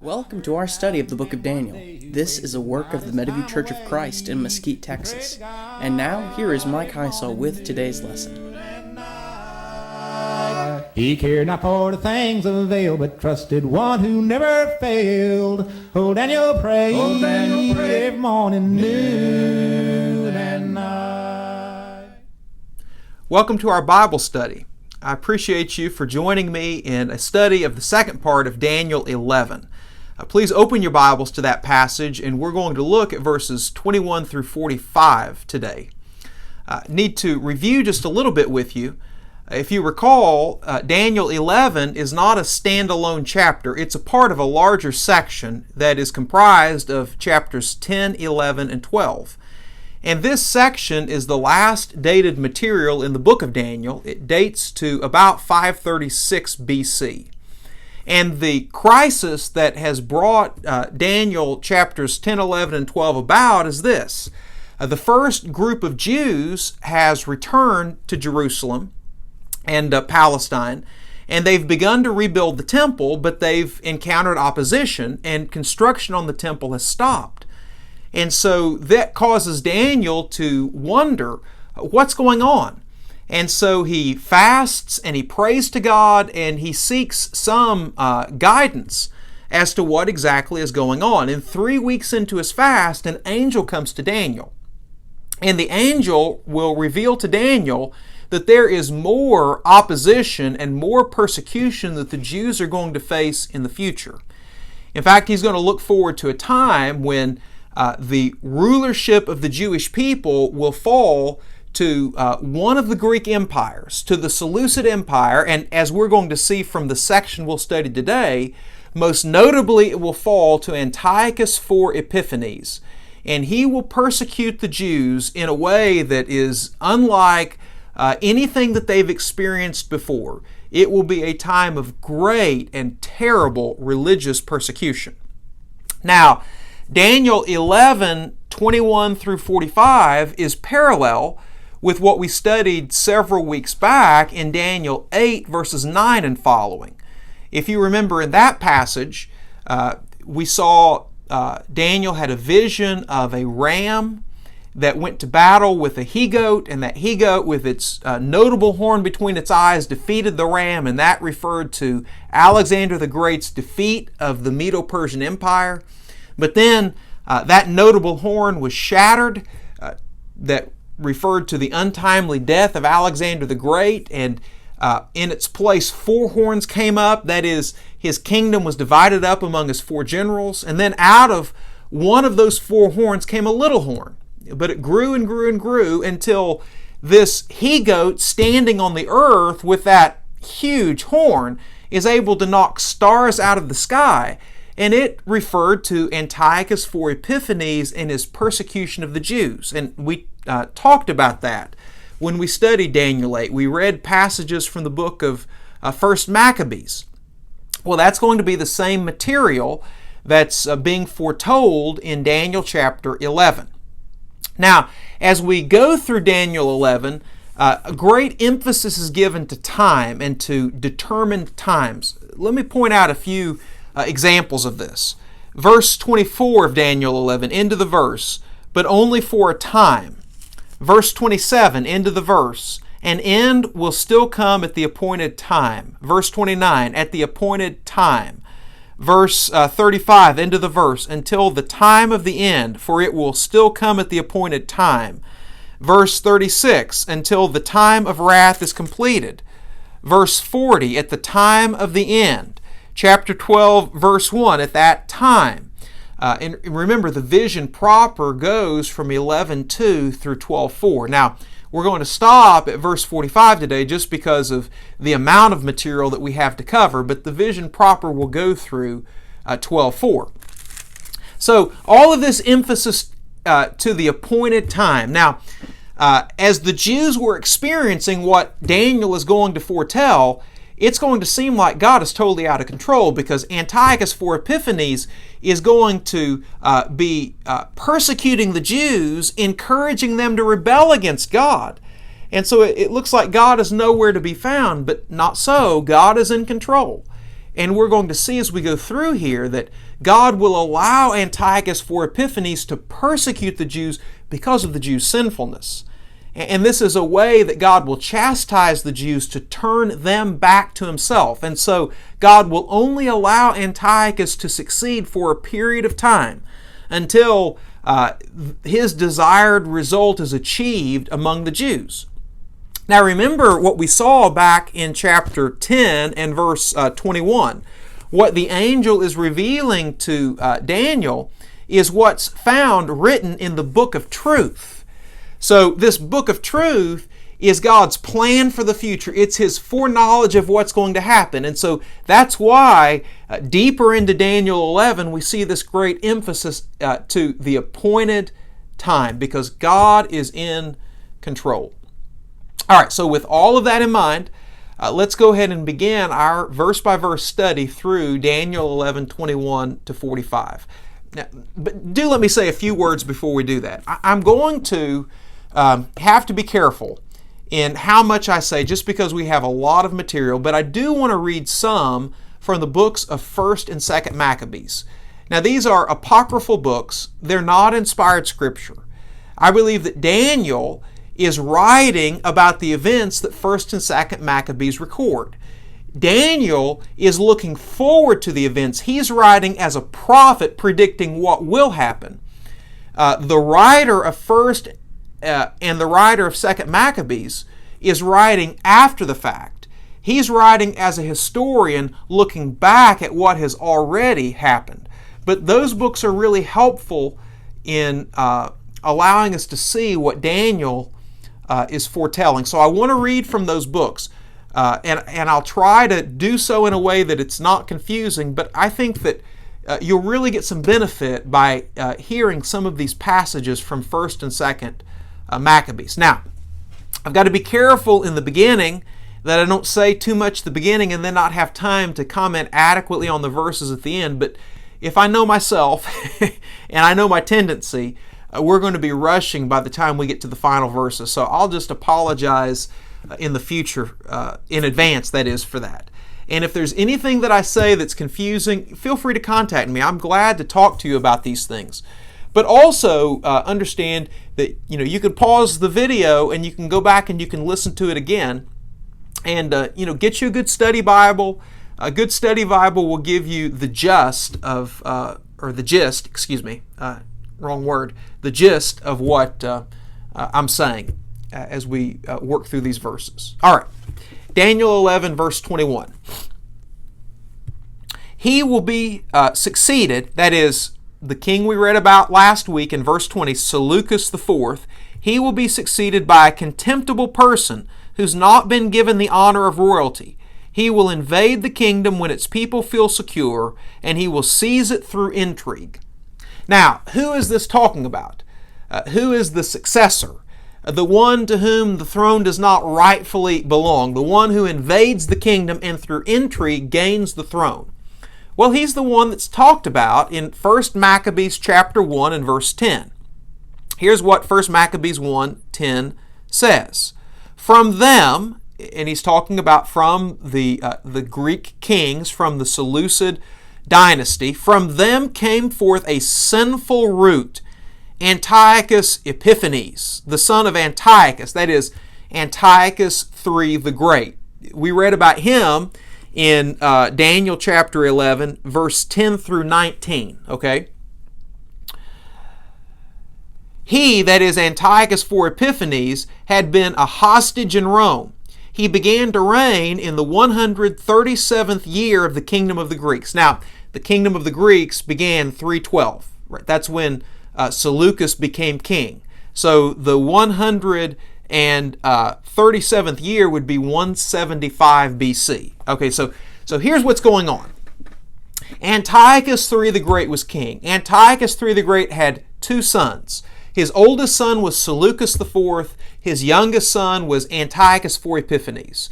Welcome to our study of the book of Daniel. This is a work of the Mediview Church of Christ in Mesquite, Texas. And now, here is Mike Heisel with today's lesson. He cared not for the things of the veil, but trusted one who never failed. Oh, Daniel prayed, every morning, noon, and night. Welcome to our Bible study. I appreciate you for joining me in a study of the second part of Daniel 11. Please open your Bibles to that passage, and we're going to look at verses 21 through 45 today. Need to review just a little bit with you. If you recall, Daniel 11 is not a standalone chapter. It's a part of a larger section that is comprised of chapters 10, 11, and 12. And this section is the last dated material in the book of Daniel. It dates to about 536 BC. And the crisis that has brought Daniel chapters 10, 11, and 12 about is this. The first group of Jews has returned to Jerusalem and Palestine, and they've begun to rebuild the temple, but they've encountered opposition, and construction on the temple has stopped. And so that causes Daniel to wonder what's going on. And so he fasts and he prays to God and he seeks some guidance as to what exactly is going on. And 3 weeks into his fast, an angel comes to Daniel. And the angel will reveal to Daniel that there is more opposition and more persecution that the Jews are going to face in the future. In fact, he's going to look forward to a time when the rulership of the Jewish people will fall to one of the Greek empires, to the Seleucid Empire, and as we're going to see from the section we'll study today, most notably it will fall to Antiochus IV Epiphanes, and he will persecute the Jews in a way that is unlike anything that they've experienced before. It will be a time of great and terrible religious persecution. Now, Daniel 11, 21 through 45 is parallel with what we studied several weeks back in Daniel 8, verses 9 and following. If you remember in that passage, we saw Daniel had a vision of a ram that went to battle with a he-goat, and that he-goat with its notable horn between its eyes defeated the ram, and that referred to Alexander the Great's defeat of the Medo-Persian Empire. But then that notable horn was shattered, that referred to the untimely death of Alexander the Great, and in its place 4 horns came up. That is, his kingdom was divided up among his 4 generals, and then out of one of those 4 horns came a little horn. But it grew and grew and grew until this he-goat standing on the earth with that huge horn is able to knock stars out of the sky. And it referred to Antiochus IV Epiphanes and his persecution of the Jews. And we talked about that when we studied Daniel 8. We read passages from the book of 1 Maccabees. Well, that's going to be the same material that's being foretold in Daniel chapter 11. Now, as we go through Daniel 11, a great emphasis is given to time and to determined times. Let me point out a few examples of this. Verse 24 of Daniel 11, end of the verse, but only for a time. Verse 27, end of the verse, an end will still come at the appointed time. Verse 29, at the appointed time. Verse 35, end of the verse, until the time of the end, for it will still come at the appointed time. Verse 36, until the time of wrath is completed. Verse 40, at the time of the end. Chapter 12, verse 1, at that time. And remember, the vision proper goes from 11:2 through 12:4. Now, we're going to stop at verse 45 today just because of the amount of material that we have to cover, but the vision proper will go through 12:4. So, all of this emphasis to the appointed time. Now, as the Jews were experiencing what Daniel is going to foretell, it's going to seem like God is totally out of control because Antiochus IV Epiphanes is going to be persecuting the Jews, encouraging them to rebel against God. And so it looks like God is nowhere to be found, but not so. God is in control. And we're going to see as we go through here that God will allow Antiochus for Epiphanes to persecute the Jews because of the Jews' sinfulness. And this is a way that God will chastise the Jews to turn them back to Himself. And so God will only allow Antiochus to succeed for a period of time until his desired result is achieved among the Jews. Now remember what we saw back in chapter 10 and verse 21. What the angel is revealing to Daniel is what's found written in the book of truth. So this book of truth is God's plan for the future. It's His foreknowledge of what's going to happen. And so that's why deeper into Daniel 11 we see this great emphasis to the appointed time, because God is in control. All right, so with all of that in mind, let's go ahead and begin our verse-by-verse study through Daniel 11, 21 to 45. Now, but do let me say a few words before we do that. I'm going to have to be careful in how much I say, just because we have a lot of material, but I do want to read some from the books of 1st and 2nd Maccabees. Now, these are apocryphal books. They're not inspired scripture. I believe that Daniel is writing about the events that 1st and 2nd Maccabees record. Daniel is looking forward to the events. He's writing as a prophet predicting what will happen. The writer of 1st and the writer of 2nd Maccabees is writing after the fact. He's writing as a historian looking back at what has already happened. But those books are really helpful in allowing us to see what Daniel is foretelling. So I want to read from those books. And I'll try to do so in a way that it's not confusing, but I think that you'll really get some benefit by hearing some of these passages from 1st and 2nd Maccabees. Now, I've got to be careful in the beginning that I don't say too much at the beginning and then not have time to comment adequately on the verses at the end, but if I know myself and I know my tendency, we're going to be rushing by the time we get to the final verses. So I'll just apologize in the future, in advance, that is, for that. And if there's anything that I say that's confusing, feel free to contact me. I'm glad to talk to you about these things. But also understand that you can pause the video and you can go back and you can listen to it again. And get you a good study Bible. A good study Bible will give you the gist of, the gist of what I'm saying as we work through these verses. All right, Daniel 11, verse 21. He will be succeeded, that is, the king we read about last week in verse 20, Seleucus IV, he will be succeeded by a contemptible person who's not been given the honor of royalty. He will invade the kingdom when its people feel secure, and he will seize it through intrigue. Now, who is this talking about? Who is the successor? The one to whom the throne does not rightfully belong, the one who invades the kingdom and through intrigue gains the throne. Well, he's the one that's talked about in 1 Maccabees chapter 1 and verse 10. Here's what 1 Maccabees 1:10 says. From them, and he's talking about from the Greek kings, from the Seleucid dynasty, from them came forth a sinful root, Antiochus Epiphanes, the son of Antiochus, that is, Antiochus III the Great. We read about him in Daniel chapter 11, verse 10 through 19, okay? He, that is Antiochus IV Epiphanes, had been a hostage in Rome. He began to reign in the 137th year of the kingdom of the Greeks. Now, the kingdom of the Greeks began 312. Right? That's when Seleucus became king. So the 137th year would be 175 BC. Okay, so here's what's going on. Antiochus III the Great was king. Antiochus III the Great had two sons. His oldest son was Seleucus IV. His youngest son was Antiochus IV Epiphanes.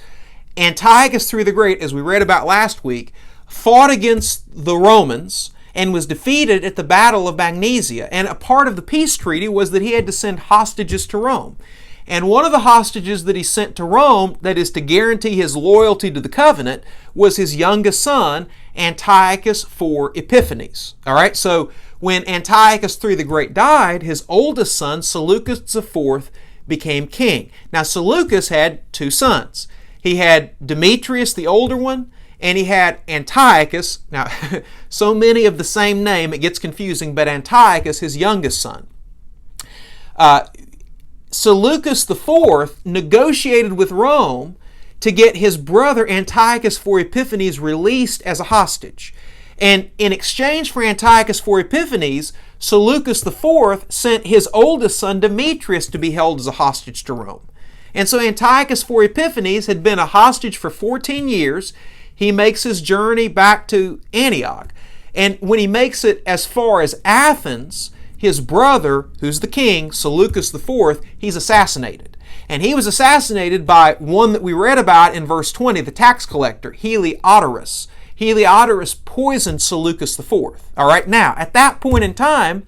Antiochus III the Great, as we read about last week, fought against the Romans and was defeated at the Battle of Magnesia. And a part of the peace treaty was that he had to send hostages to Rome. And one of the hostages that he sent to Rome, that is to guarantee his loyalty to the covenant, was his youngest son, Antiochus IV Epiphanes. All right, so when Antiochus III the Great died, his oldest son, Seleucus IV, became king. Now, Seleucus had two sons. He had Demetrius, the older one, and he had Antiochus. Now, so many of the same name, it gets confusing, but Antiochus, his youngest son. Seleucus IV negotiated with Rome to get his brother Antiochus IV Epiphanes released as a hostage. And in exchange for Antiochus IV Epiphanes, Seleucus IV sent his oldest son Demetrius to be held as a hostage to Rome. And so Antiochus IV Epiphanes had been a hostage for 14 years. He makes his journey back to Antioch. And when he makes it as far as Athens, his brother, who's the king, Seleucus IV, he's assassinated. And he was assassinated by one that we read about in verse 20, the tax collector, Heliodorus. Heliodorus poisoned Seleucus IV. All right, now, at that point in time,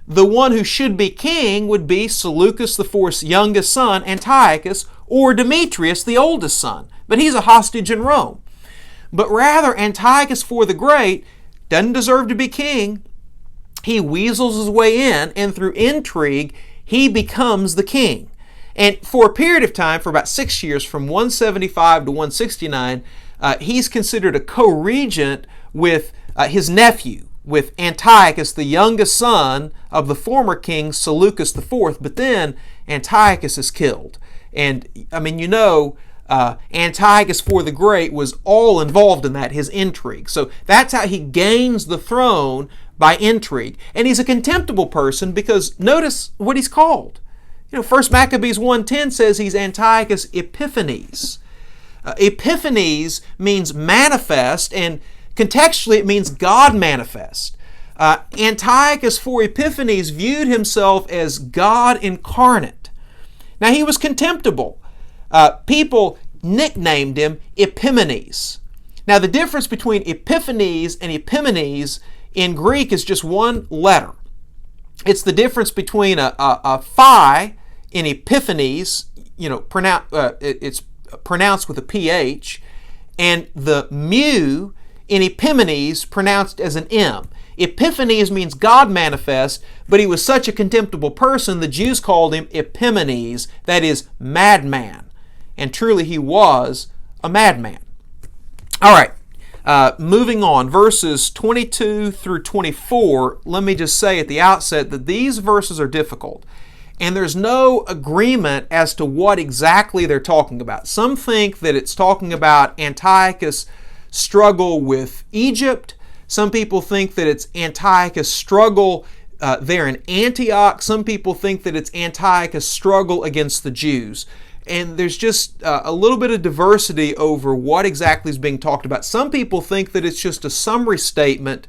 the one who should be king would be Seleucus IV's youngest son, Antiochus, or Demetrius, the oldest son. But he's a hostage in Rome. But rather, Antiochus IV the Great doesn't deserve to be king. He weasels his way in, and through intrigue, he becomes the king. And for a period of time, for about 6 years, from 175 to 169, he's considered a co-regent with his nephew, with Antiochus, the youngest son of the former king, Seleucus IV. But then Antiochus is killed. And, I mean, you know, Antiochus IV the Great was all involved in that, his intrigue. So that's how he gains the throne, by intrigue. And he's a contemptible person because notice what he's called. You know, 1 Maccabees 1:10 says he's Antiochus Epiphanes. Epiphanes means manifest, and contextually it means God manifest. Antiochus IV Epiphanes viewed himself as God incarnate. Now, he was contemptible. People nicknamed him Epimanes. Now, the difference between Epiphanes and Epimanes in Greek is just one letter. It's the difference between a phi in Epiphanes, you know, it's pronounced with a PH, and the mu in Epimanes pronounced as an M. Epiphanes means God manifest, but he was such a contemptible person, the Jews called him Epimanes, that is, madman. And truly he was a madman. All right. Moving on, verses 22 through 24, let me just say at the outset that these verses are difficult, and there's no agreement as to what exactly they're talking about. Some think that it's talking about Antiochus' struggle with Egypt. Some people think that it's Antiochus' struggle there in Antioch. Some people think that it's Antiochus' struggle against the Jews. And there's just a little bit of diversity over what exactly is being talked about. Some people think that it's just a summary statement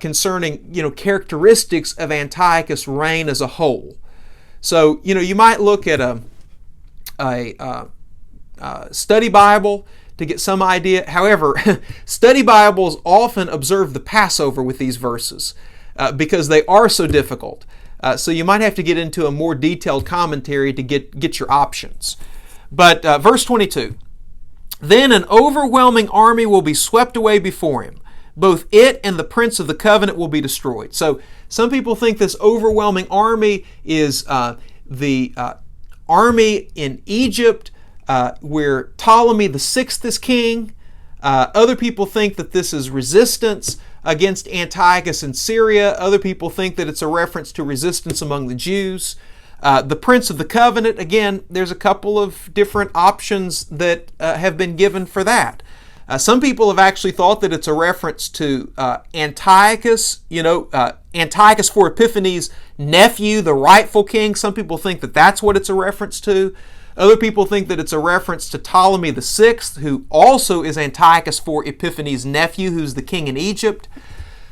concerning, you know, characteristics of Antiochus' reign as a whole. So, you know, you might look at a study Bible to get some idea. However, study Bibles often observe the Passover with these verses because they are so difficult. So you might have to get into a more detailed commentary to get your options. But verse 22, then an overwhelming army will be swept away before him. Both it and the prince of the covenant will be destroyed. So some people think this overwhelming army is the army in Egypt where Ptolemy VI is king. Other people think that this is resistance against Antiochus in Syria. Other people think that it's a reference to resistance among the Jews. The Prince of the Covenant, again, there's a couple of different options that have been given for that. Some people have actually thought that it's a reference to Antiochus, Antiochus IV Epiphanes' nephew, the rightful king. Some people think that that's what it's a reference to. Other people think that it's a reference to Ptolemy VI, who also is Antiochus IV Epiphanes' nephew, who's the king in Egypt.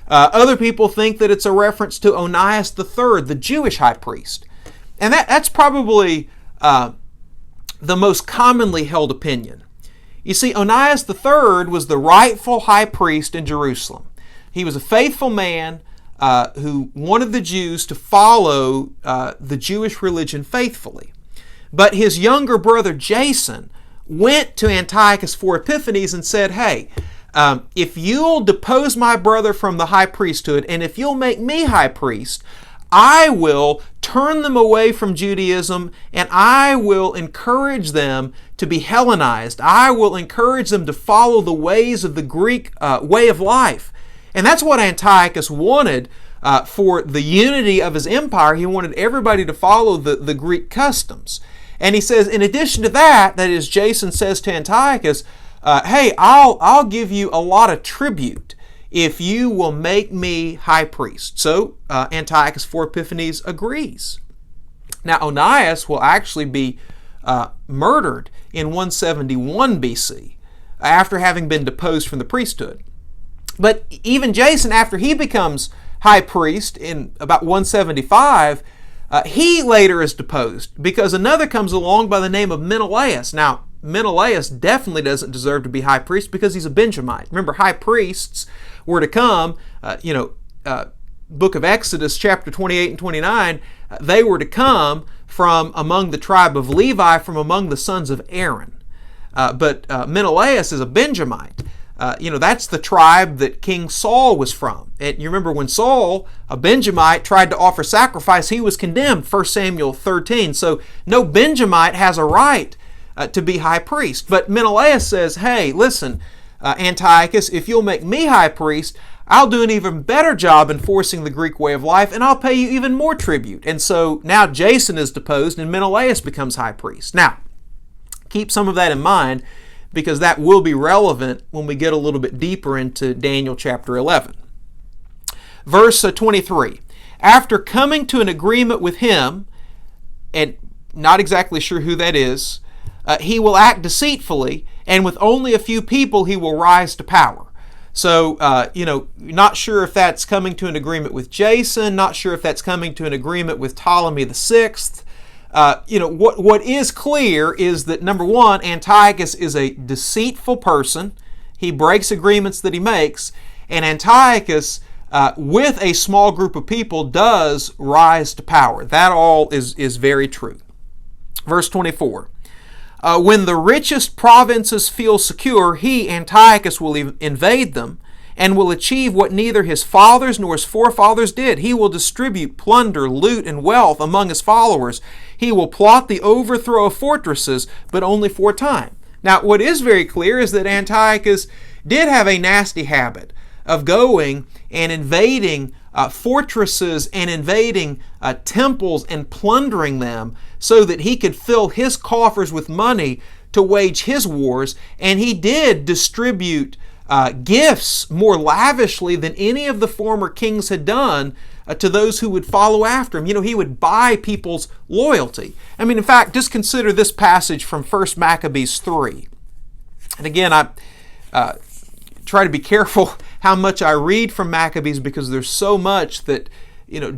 Other people think that it's a reference to Onias III, the Jewish high priest. And that's probably the most commonly held opinion. You see, Onias III was the rightful high priest in Jerusalem. He was a faithful man who wanted the Jews to follow the Jewish religion faithfully. But his younger brother Jason went to Antiochus for Epiphanes and said, hey, if you'll depose my brother from the high priesthood, and if you'll make me high priest, I will turn them away from Judaism, and I will encourage them to be Hellenized. I will encourage them to follow the ways of the Greek way of life. And that's what Antiochus wanted for the unity of his empire. He wanted everybody to follow the Greek customs. And he says, in addition to that, that is, Jason says to Antiochus, hey, I'll give you a lot of tribute if you will make me high priest. So Antiochus for Epiphanes agrees. Now Onias will actually be murdered in 171 BC after having been deposed from the priesthood. But even Jason, after he becomes high priest in about 175, he later is deposed because another comes along by the name of Menelaus. Now, Menelaus definitely doesn't deserve to be high priest because he's a Benjamite. Remember, high priests were to come, Book of Exodus, chapter 28 and 29, they were to come from among the tribe of Levi, from among the sons of Aaron. But Menelaus is a Benjamite. That's the tribe that King Saul was from. And you remember when Saul, a Benjamite, tried to offer sacrifice, he was condemned, 1 Samuel 13. So no Benjamite has a right to be high priest. But Menelaus says, hey, listen, Antiochus, if you'll make me high priest, I'll do an even better job enforcing the Greek way of life, and I'll pay you even more tribute. And so now Jason is deposed and Menelaus becomes high priest. Now, keep some of that in mind, because that will be relevant when we get a little bit deeper into Daniel chapter 11. Verse 23, after coming to an agreement with him, and not exactly sure who that is, he will act deceitfully, and with only a few people he will rise to power. So, not sure if that's coming to an agreement with Jason, not sure if that's coming to an agreement with Ptolemy VI. What is clear is that, number one, Antiochus is a deceitful person. He breaks agreements that he makes, and Antiochus, with a small group of people, does rise to power. That all is very true. Verse 24, when the richest provinces feel secure, he, Antiochus, will invade them and will achieve what neither his fathers nor his forefathers did. He will distribute plunder, loot, and wealth among his followers. He will plot the overthrow of fortresses, but only for a time. Now, what is very clear is that Antiochus did have a nasty habit of going and invading fortresses and invading temples and plundering them so that he could fill his coffers with money to wage his wars. And he did distribute gifts more lavishly than any of the former kings had done to those who would follow after him. He would buy people's loyalty. In fact, just consider this passage from 1 Maccabees 3. And again, I try to be careful how much I read from Maccabees, because there's so much that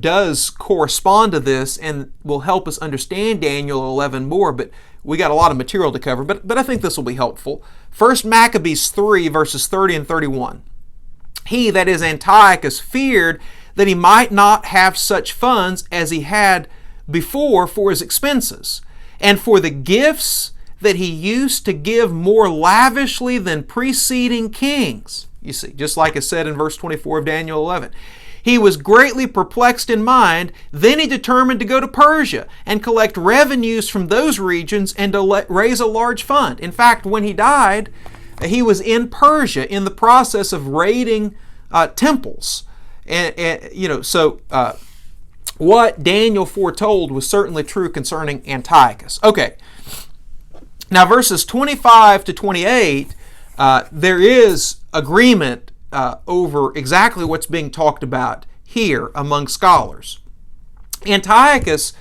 does correspond to this and will help us understand Daniel 11 more, but we got a lot of material to cover, but I think this will be helpful. 1 Maccabees 3, verses 30 and 31. He, that is Antiochus, feared that he might not have such funds as he had before for his expenses, and for the gifts that he used to give more lavishly than preceding kings. You see, just like is said in verse 24 of Daniel 11. He was greatly perplexed in mind. Then he determined to go to Persia and collect revenues from those regions and to raise a large fund. In fact, when he died, he was in Persia in the process of raiding temples. So what Daniel foretold was certainly true concerning Antiochus. Okay, now verses 25 to 28, there is agreement over exactly what's being talked about here among scholars. Antiochus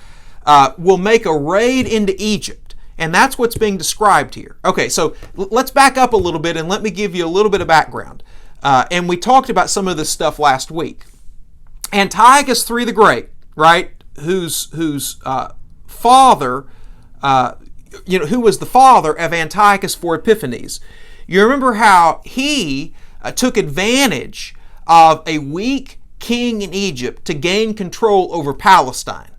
will make a raid into Egypt, and that's what's being described here. Okay, so let's back up a little bit and let me give you a little bit of background. And we talked about some of this stuff last week. Antiochus III the Great, right, whose father, who was the father of Antiochus for Epiphanes. You remember how he took advantage of a weak king in Egypt to gain control over Palestine.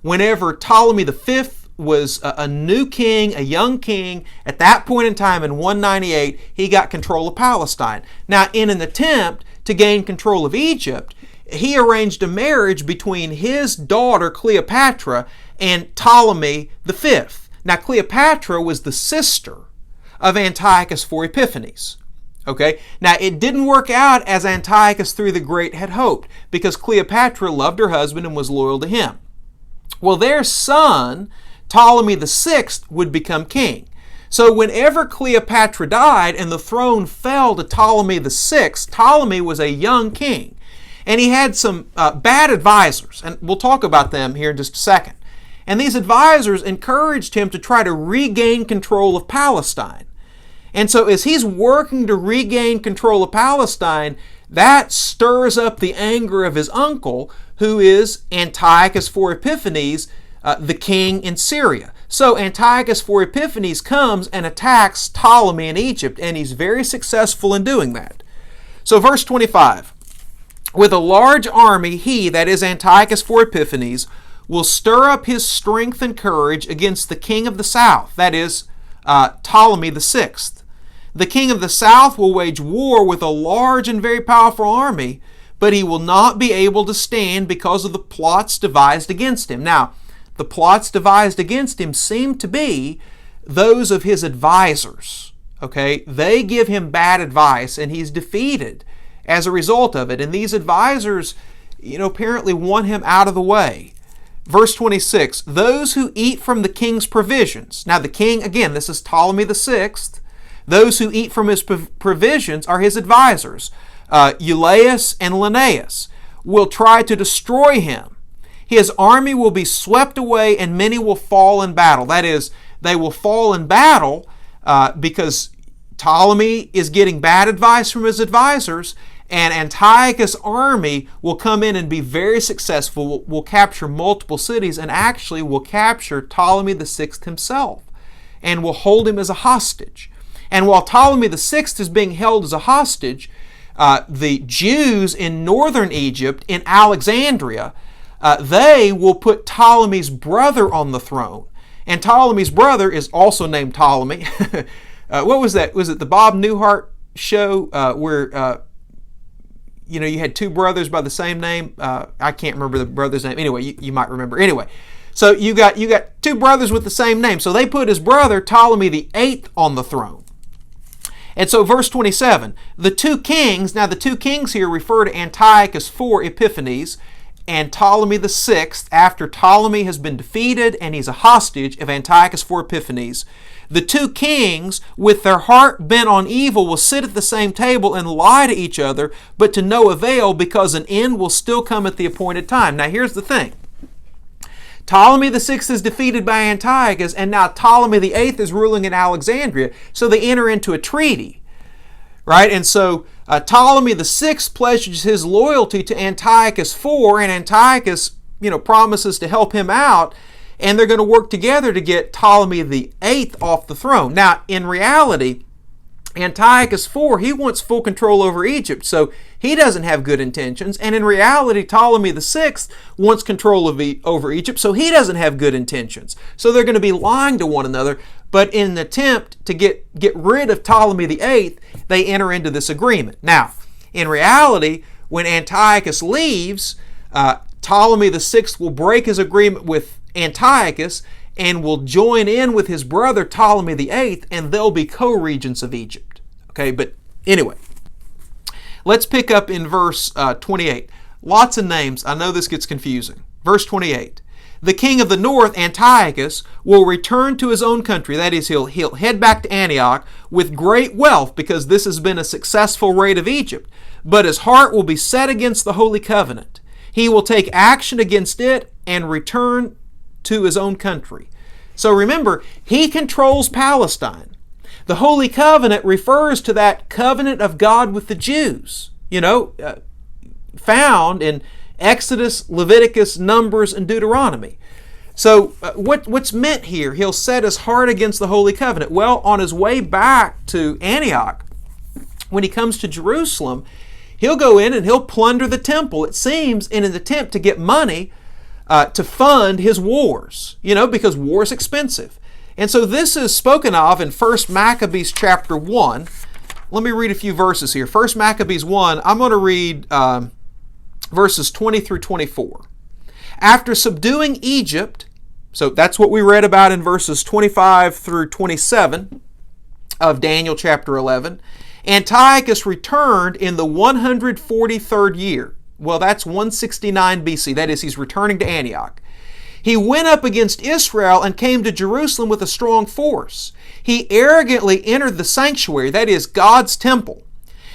Whenever Ptolemy V was a new king, a young king. At that point in time, in 198, he got control of Palestine. Now, in an attempt to gain control of Egypt, he arranged a marriage between his daughter Cleopatra and Ptolemy V. Now, Cleopatra was the sister of Antiochus IV Epiphanes. Okay, now it didn't work out as Antiochus III the Great had hoped, because Cleopatra loved her husband and was loyal to him. Well, their son, Ptolemy VI, would become king. So whenever Cleopatra died and the throne fell to Ptolemy VI, Ptolemy was a young king. And he had some bad advisors, and we'll talk about them here in just a second. And these advisors encouraged him to try to regain control of Palestine. And so as he's working to regain control of Palestine, that stirs up the anger of his uncle, who is Antiochus IV Epiphanes, the king in Syria. So Antiochus IV Epiphanes comes and attacks Ptolemy in Egypt, and he's very successful in doing that. So verse 25, with a large army, he, that is Antiochus IV Epiphanes, will stir up his strength and courage against the king of the south, that is Ptolemy VI. The king of the south will wage war with a large and very powerful army, but he will not be able to stand because of the plots devised against him. Now, the plots devised against him seem to be those of his advisors. Okay, they give him bad advice, and he's defeated as a result of it. And these advisors, apparently want him out of the way. Verse 26, those who eat from the king's provisions. Now, the king, again, this is Ptolemy VI. Those who eat from his provisions are his advisors. Eulaeus and Linnaeus will try to destroy him. His army will be swept away, and many will fall in battle. That is, they will fall in battle because Ptolemy is getting bad advice from his advisors, and Antiochus' army will come in and be very successful, will capture multiple cities, and actually will capture Ptolemy VI himself, and will hold him as a hostage. And while Ptolemy VI is being held as a hostage, the Jews in northern Egypt, in Alexandria, they will put Ptolemy's brother on the throne. And Ptolemy's brother is also named Ptolemy. What was that? Was it the Bob Newhart show where you had two brothers by the same name? I can't remember the brother's name. Anyway, you might remember. Anyway, so you got two brothers with the same name. So they put his brother Ptolemy VIII on the throne. And so verse 27, the two kings, now the two kings here refer to Antiochus IV Epiphanes and Ptolemy VI, after Ptolemy has been defeated and he's a hostage of Antiochus IV Epiphanes. The two kings, with their heart bent on evil, will sit at the same table and lie to each other, but to no avail, because an end will still come at the appointed time. Now here's the thing. Ptolemy VI is defeated by Antiochus, and now Ptolemy VIII is ruling in Alexandria, so they enter into a treaty, right? And so Ptolemy VI pledges his loyalty to Antiochus IV, and Antiochus, promises to help him out, and they're going to work together to get Ptolemy VIII off the throne. Now, in reality, Antiochus IV, he wants full control over Egypt, so he doesn't have good intentions. And in reality, Ptolemy VI wants control over Egypt, so he doesn't have good intentions. So they're going to be lying to one another, but in an attempt to get rid of Ptolemy VIII, they enter into this agreement. Now, in reality, when Antiochus leaves, Ptolemy VI will break his agreement with Antiochus and will join in with his brother Ptolemy VIII, and they'll be co-regents of Egypt. Okay, but anyway, let's pick up in verse 28. Lots of names. I know this gets confusing. Verse 28. The king of the north, Antiochus, will return to his own country. That is, he'll head back to Antioch with great wealth, because this has been a successful raid of Egypt. But his heart will be set against the Holy Covenant. He will take action against it and return to his own country. So remember, he controls Palestine. The Holy Covenant refers to that covenant of God with the Jews, found in Exodus, Leviticus, Numbers, and Deuteronomy. So what's meant here? He'll set his heart against the Holy Covenant. Well, on his way back to Antioch, when he comes to Jerusalem, he'll go in and he'll plunder the temple, it seems, in an attempt to get money to fund his wars, because war is expensive. And so this is spoken of in 1 Maccabees chapter 1. Let me read a few verses here. 1 Maccabees 1, I'm going to read verses 20 through 24. After subduing Egypt, so that's what we read about in verses 25 through 27 of Daniel chapter 11, Antiochus returned in the 143rd year. Well, that's 169 BC. That is, he's returning to Antioch. He went up against Israel and came to Jerusalem with a strong force. He arrogantly entered the sanctuary, that is, God's temple,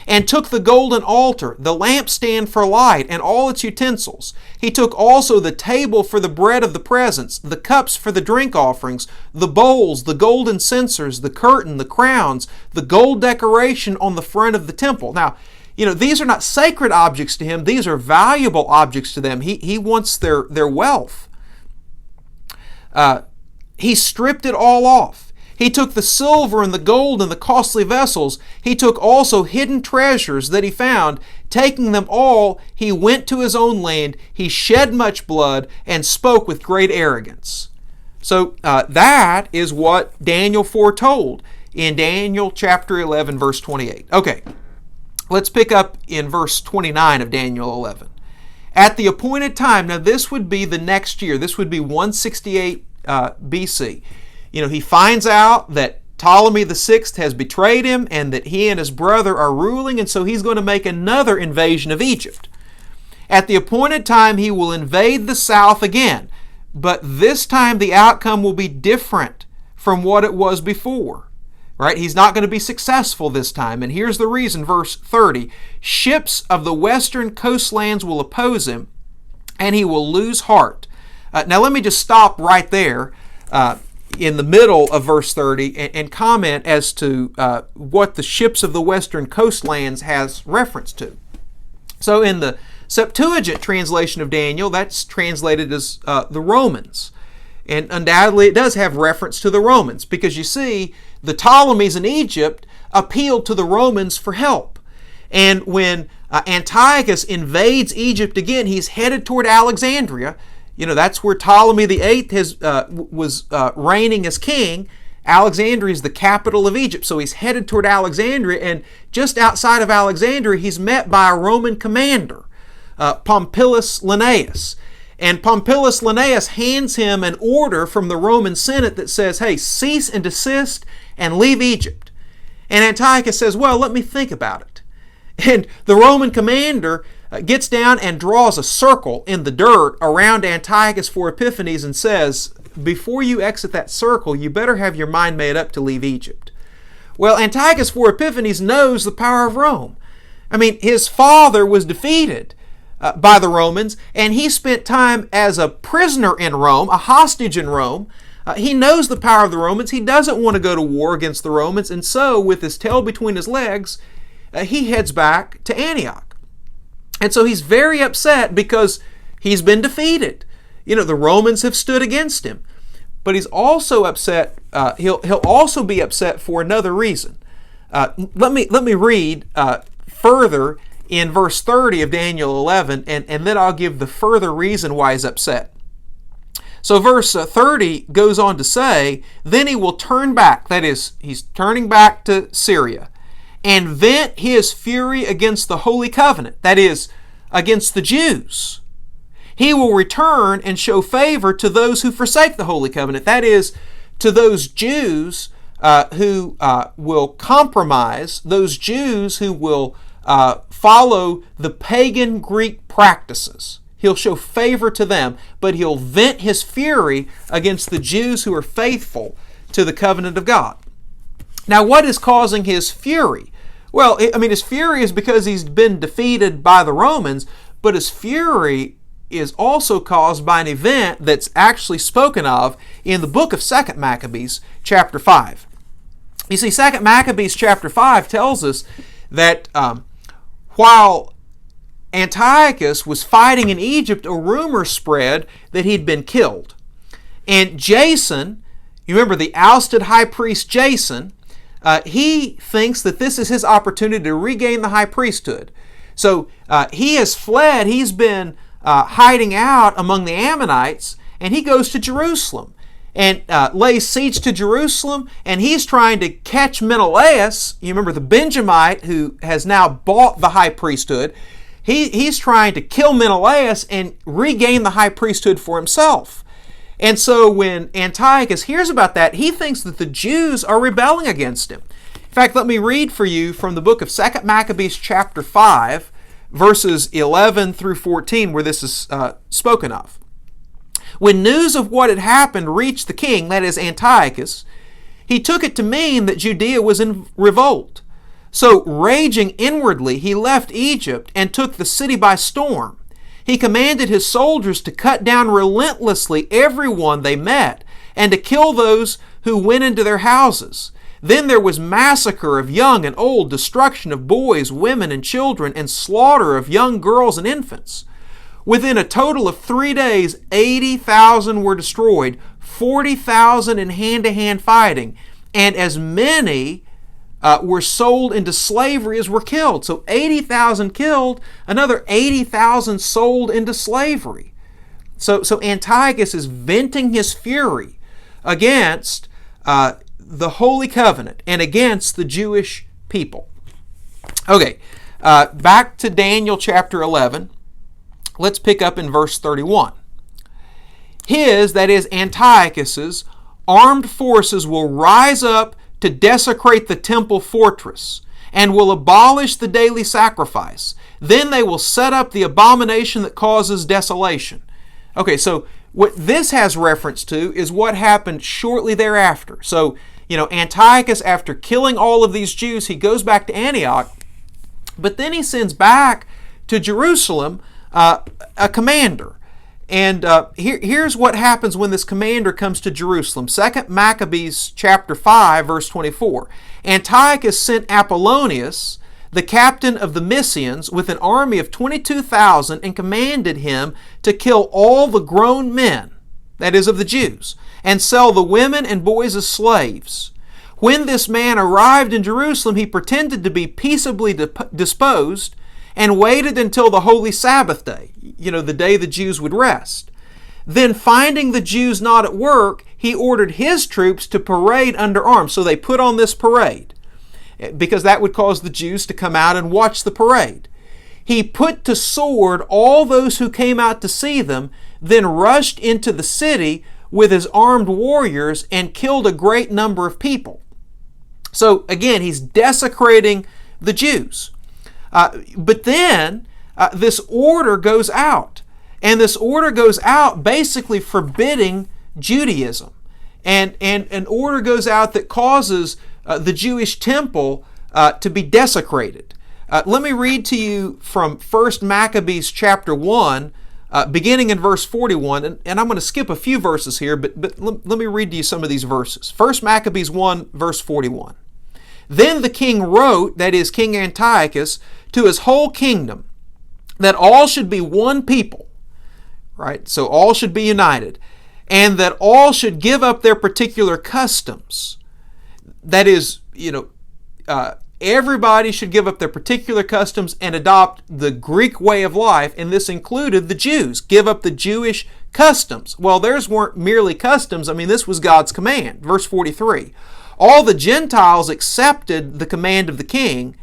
and took the golden altar, the lampstand for light, and all its utensils. He took also the table for the bread of the presence, the cups for the drink offerings, the bowls, the golden censers, the curtain, the crowns, the gold decoration on the front of the temple. Now, these are not sacred objects to him. These are valuable objects to them. He wants their wealth. He stripped it all off. He took the silver and the gold and the costly vessels. He took also hidden treasures that he found. Taking them all, he went to his own land. He shed much blood and spoke with great arrogance. So that is what Daniel foretold in Daniel chapter 11, verse 28. Okay, let's pick up in verse 29 of Daniel 11. At the appointed time, now this would be the next year. This would be 168 BC. He finds out that Ptolemy VI has betrayed him and that he and his brother are ruling, and so he's going to make another invasion of Egypt. At the appointed time, he will invade the south again, but this time the outcome will be different from what it was before. Right? He's not going to be successful this time, and here's the reason, verse 30. Ships of the western coastlands will oppose him, and he will lose heart. Now let me just stop right there in the middle of verse 30 and comment as to what the ships of the western coastlands has reference to. So in the Septuagint translation of Daniel, that's translated as the Romans. And undoubtedly it does have reference to the Romans, because you see, the Ptolemies in Egypt appealed to the Romans for help. And when Antiochus invades Egypt again, he's headed toward Alexandria. That's where Ptolemy VIII was reigning as king. Alexandria is the capital of Egypt, so he's headed toward Alexandria, and just outside of Alexandria, he's met by a Roman commander, Pompilius Linnaeus. And Pompilius Linnaeus hands him an order from the Roman Senate that says, hey, cease and desist and leave Egypt. And Antiochus says, well, let me think about it. And the Roman commander gets down and draws a circle in the dirt around Antiochus for Epiphanes and says, before you exit that circle, you better have your mind made up to leave Egypt. Well, Antiochus for Epiphanes knows the power of Rome. His father was defeated by the Romans, and he spent time as a prisoner in Rome, a hostage in Rome. He knows the power of the Romans. He doesn't want to go to war against the Romans, and so with his tail between his legs, he heads back to Antioch. And so he's very upset because he's been defeated. The Romans have stood against him. But he's also upset, he'll also be upset for another reason. Let me read further in verse 30 of Daniel 11, and then I'll give the further reason why he's upset. So verse 30 goes on to say, then he will turn back, that is, he's turning back to Syria, and vent his fury against the Holy Covenant, that is, against the Jews. He will return and show favor to those who forsake the Holy Covenant, that is, to those Jews who will compromise, those Jews who will follow the pagan Greek practices. He'll show favor to them, but he'll vent his fury against the Jews who are faithful to the covenant of God. Now, what is causing his fury? Well, his fury is because he's been defeated by the Romans, but his fury is also caused by an event that's actually spoken of in the book of 2 Maccabees, chapter 5. You see, 2 Maccabees, chapter 5 tells us that while Antiochus was fighting in Egypt, a rumor spread that he'd been killed. And Jason, you remember the ousted high priest Jason, he thinks that this is his opportunity to regain the high priesthood. So he has fled. He's been hiding out among the Ammonites, and he goes to Jerusalem and lays siege to Jerusalem, and he's trying to catch Menelaus. You remember the Benjamite who has now bought the high priesthood. He's trying to kill Menelaus and regain the high priesthood for himself. And so when Antiochus hears about that, he thinks that the Jews are rebelling against him. In fact, let me read for you from the book of 2 Maccabees chapter 5, verses 11 through 14, where this is spoken of. When news of what had happened reached the king, that is Antiochus, he took it to mean that Judea was in revolt. So, raging inwardly, he left Egypt and took the city by storm. He commanded his soldiers to cut down relentlessly everyone they met and to kill those who went into their houses. Then there was massacre of young and old, destruction of boys, women, and children, and slaughter of young girls and infants. Within a total of 3 days, 80,000 were destroyed, 40,000 in hand-to-hand fighting, and as many were sold into slavery as were killed. So 80,000 killed, another 80,000 sold into slavery. So Antiochus is venting his fury against the Holy Covenant and against the Jewish people. Okay, back to Daniel chapter 11. Let's pick up in verse 31. That is Antiochus's, armed forces will rise up to desecrate the temple fortress and will abolish the daily sacrifice. Then they will set up the abomination that causes desolation. Okay, so what this has reference to is what happened shortly thereafter. So, Antiochus, after killing all of these Jews, he goes back to Antioch, but then he sends back to Jerusalem a commander. And here's what happens when this commander comes to Jerusalem. 2 Maccabees chapter 5, verse 24. Antiochus sent Apollonius, the captain of the Mysians, with an army of 22,000 and commanded him to kill all the grown men, that is, of the Jews, and sell the women and boys as slaves. When this man arrived in Jerusalem, he pretended to be peaceably disposed and waited until the holy Sabbath day, the day the Jews would rest. Then, finding the Jews not at work, he ordered his troops to parade under arms. So they put on this parade, because that would cause the Jews to come out and watch the parade. He put to sword all those who came out to see them, then rushed into the city with his armed warriors and killed a great number of people. So again, he's desecrating the Jews. But then this order goes out, and this order goes out basically forbidding Judaism, and an order goes out that causes the Jewish temple to be desecrated. Let me read to you from 1 Maccabees chapter 1, beginning in verse 41, and I'm going to skip a few verses here, but let me read to you some of these verses. 1 Maccabees 1, verse 41. Then the king wrote, that is, King Antiochus, to his whole kingdom, that all should be one people, right? So all should be united, and that all should give up their particular customs. That is, everybody should give up their particular customs and adopt the Greek way of life, and this included the Jews. Give up the Jewish customs. Well, theirs weren't merely customs. This was God's command. Verse 43. All the Gentiles accepted the command of the king.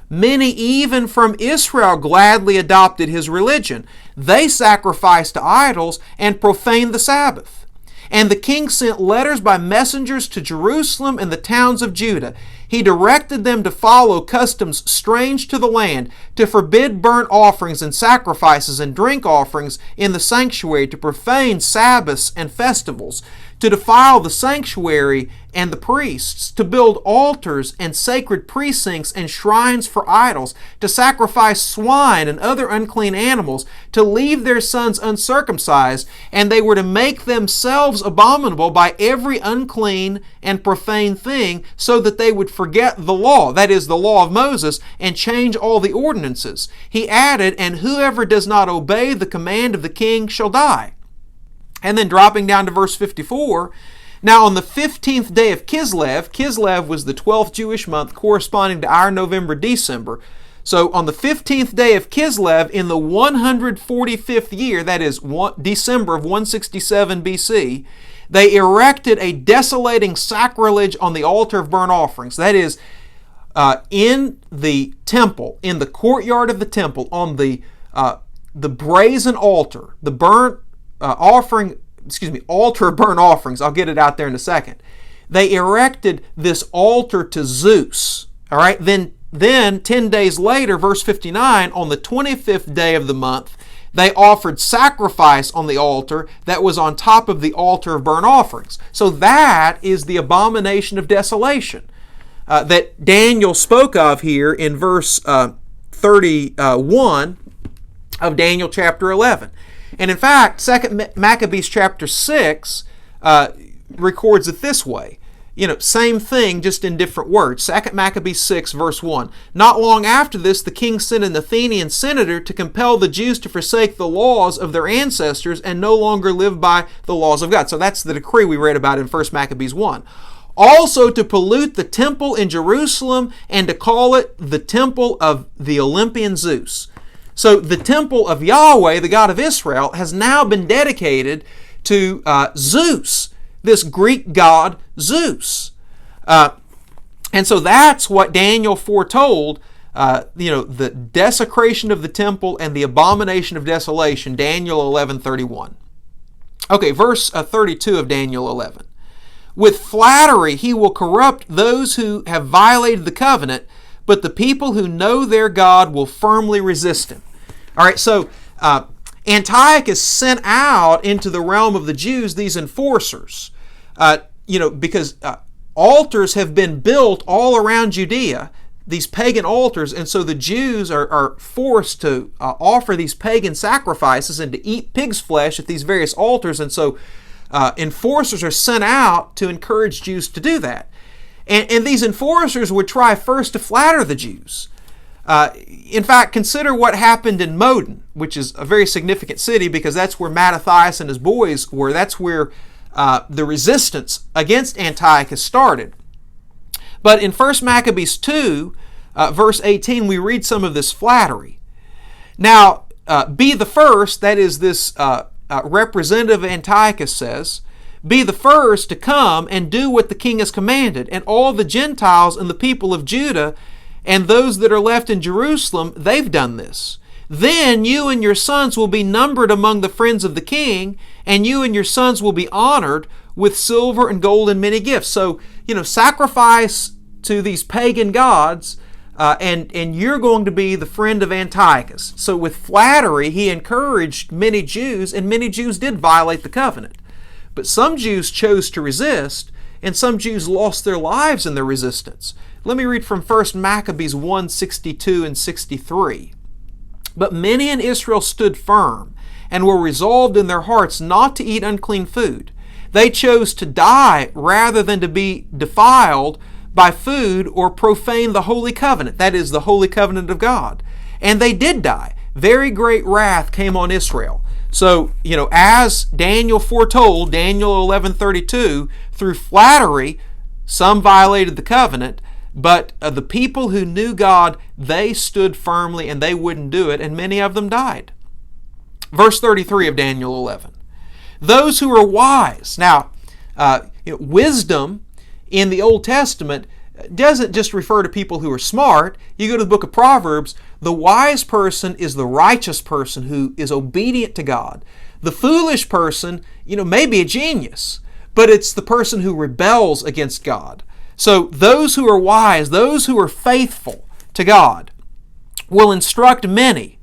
Many even from Israel gladly adopted his religion. They sacrificed to idols and profaned the Sabbath. And the king sent letters by messengers to Jerusalem and the towns of Judah. He directed them to follow customs strange to the land, to forbid burnt offerings and sacrifices and drink offerings in the sanctuary, to profane Sabbaths and festivals, to defile the sanctuary and the priests, to build altars and sacred precincts and shrines for idols, to sacrifice swine and other unclean animals, to leave their sons uncircumcised, and they were to make themselves abominable by every unclean and profane thing, so that they would forget the law, that is, the law of Moses, and change all the ordinances. He added, and whoever does not obey the command of the king shall die. And then dropping down to verse 54, now on the 15th day of Kislev was the 12th Jewish month corresponding to our November, December. So on the 15th day of Kislev in the 145th year, that is December of 167 BC, they erected a desolating sacrilege on the altar of burnt offerings. That is, in the temple, in the courtyard of the temple, on the brazen altar, the altar of burnt offerings. I'll get it out there in a second. They erected this altar to Zeus. All right. Then 10 days later, verse 59, on the 25th day of the month, they offered sacrifice on the altar that was on top of the altar of burnt offerings. So that is the abomination of desolation that Daniel spoke of here in verse 31 of Daniel chapter 11. And in fact, 2 Maccabees chapter 6 records it this way. Same thing, just in different words. 2 Maccabees 6, verse 1. Not long after this, the king sent an Athenian senator to compel the Jews to forsake the laws of their ancestors and no longer live by the laws of God. So that's the decree we read about in 1 Maccabees 1. Also to pollute the temple in Jerusalem and to call it the temple of the Olympian Zeus. So the temple of Yahweh, the God of Israel, has now been dedicated to Zeus, this Greek god Zeus. And so that's what Daniel foretold, the desecration of the temple and the abomination of desolation, Daniel 11:31. Okay, verse 32 of Daniel 11. With flattery he will corrupt those who have violated the covenant, but the people who know their God will firmly resist him. All right, so Antiochus sent out into the realm of the Jews these enforcers, because altars have been built all around Judea, these pagan altars, and so the Jews are forced to offer these pagan sacrifices and to eat pig's flesh at these various altars, and so enforcers are sent out to encourage Jews to do that. And these enforcers would try first to flatter the Jews. In fact, consider what happened in Modin, which is a very significant city because that's where Mattathias and his boys were. That's where the resistance against Antiochus started. But in 1 Maccabees 2, verse 18, we read some of this flattery. Now, be the first, that is this representative of Antiochus says, be the first to come and do what the king has commanded, and all the Gentiles and the people of Judah and those that are left in Jerusalem, they've done this. Then you and your sons will be numbered among the friends of the king, and you and your sons will be honored with silver and gold and many gifts. So, sacrifice to these pagan gods, and you're going to be the friend of Antiochus. So with flattery, he encouraged many Jews, and many Jews did violate the covenant. But some Jews chose to resist, and some Jews lost their lives in their resistance. Let me read from 1 Maccabees 1, 62 and 63. But many in Israel stood firm, and were resolved in their hearts not to eat unclean food. They chose to die rather than to be defiled by food or profane the holy covenant, that is, the holy covenant of God. And they did die. Very great wrath came on Israel. So, as Daniel foretold, Daniel 11:32, through flattery, some violated the covenant, but the people who knew God, they stood firmly and they wouldn't do it, and many of them died. Verse 33 of Daniel 11. Those who are wise. Now, wisdom in the Old Testament doesn't just refer to people who are smart. You go to the book of Proverbs, the wise person is the righteous person who is obedient to God. The foolish person, may be a genius, but it's the person who rebels against God. So those who are wise, those who are faithful to God, will instruct many,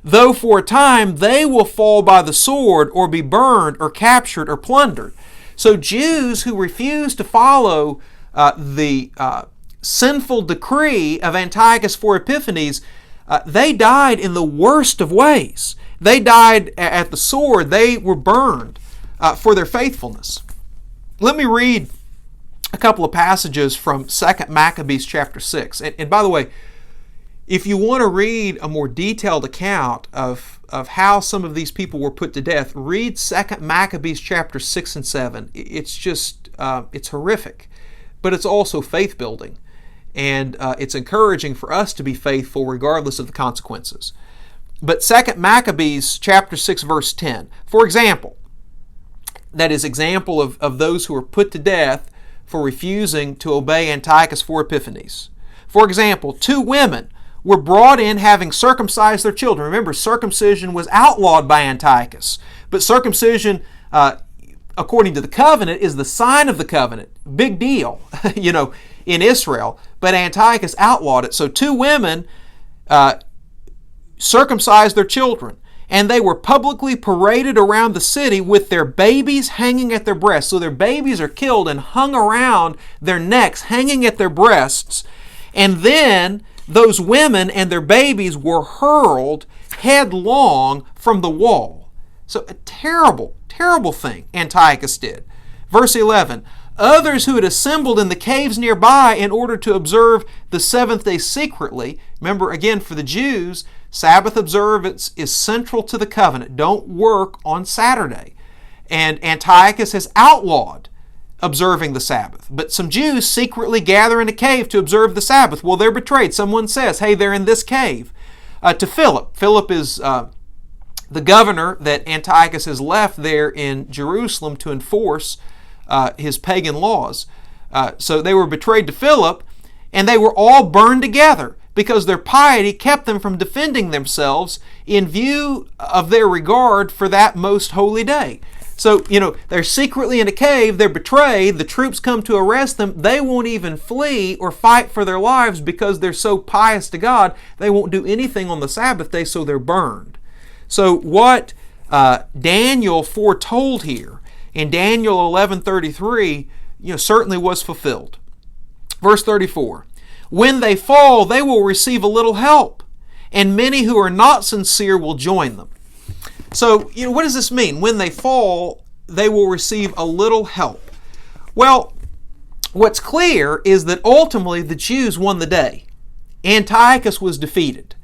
though for a time they will fall by the sword or be burned or captured or plundered. So Jews who refuse to follow the sinful decree of Antiochus for Epiphanes, they died in the worst of ways. They died at the sword. They were burned for their faithfulness. Let me read a couple of passages from 2 Maccabees chapter 6. And by the way, if you want to read a more detailed account of how some of these people were put to death, read 2 Maccabees chapter 6 and 7. It's just, it's horrific, but it's also faith-building. and it's encouraging for us to be faithful regardless of the consequences. But 2 Maccabees chapter 6 verse 10, for example, that is example of those who were put to death for refusing to obey Antiochus 4 Epiphanes. For example, 2 women were brought in having circumcised their children. Remember, circumcision was outlawed by Antiochus, but circumcision, according to the covenant, is the sign of the covenant. Big deal, in Israel, but Antiochus outlawed it. So 2 women circumcised their children, and they were publicly paraded around the city with their babies hanging at their breasts. So their babies are killed and hung around their necks, hanging at their breasts. And then those women and their babies were hurled headlong from the wall. So a terrible, terrible thing Antiochus did. Verse 11, others who had assembled in the caves nearby in order to observe the 7th day secretly. Remember, again, for the Jews, Sabbath observance is central to the covenant. Don't work on Saturday. And Antiochus has outlawed observing the Sabbath. But some Jews secretly gather in a cave to observe the Sabbath. Well, they're betrayed. Someone says, hey, they're in this cave. To Philip. Philip is the governor that Antiochus has left there in Jerusalem to enforce his pagan laws. So they were betrayed to Philip, and they were all burned together because their piety kept them from defending themselves in view of their regard for that most holy day. So, they're secretly in a cave, they're betrayed, the troops come to arrest them, they won't even flee or fight for their lives because they're so pious to God, they won't do anything on the Sabbath day, so they're burned. So what Daniel foretold here in Daniel 11:33, certainly was fulfilled. Verse 34, when they fall, they will receive a little help, and many who are not sincere will join them. So, what does this mean? When they fall, they will receive a little help. Well, what's clear is that ultimately the Jews won the day. Antiochus was defeated.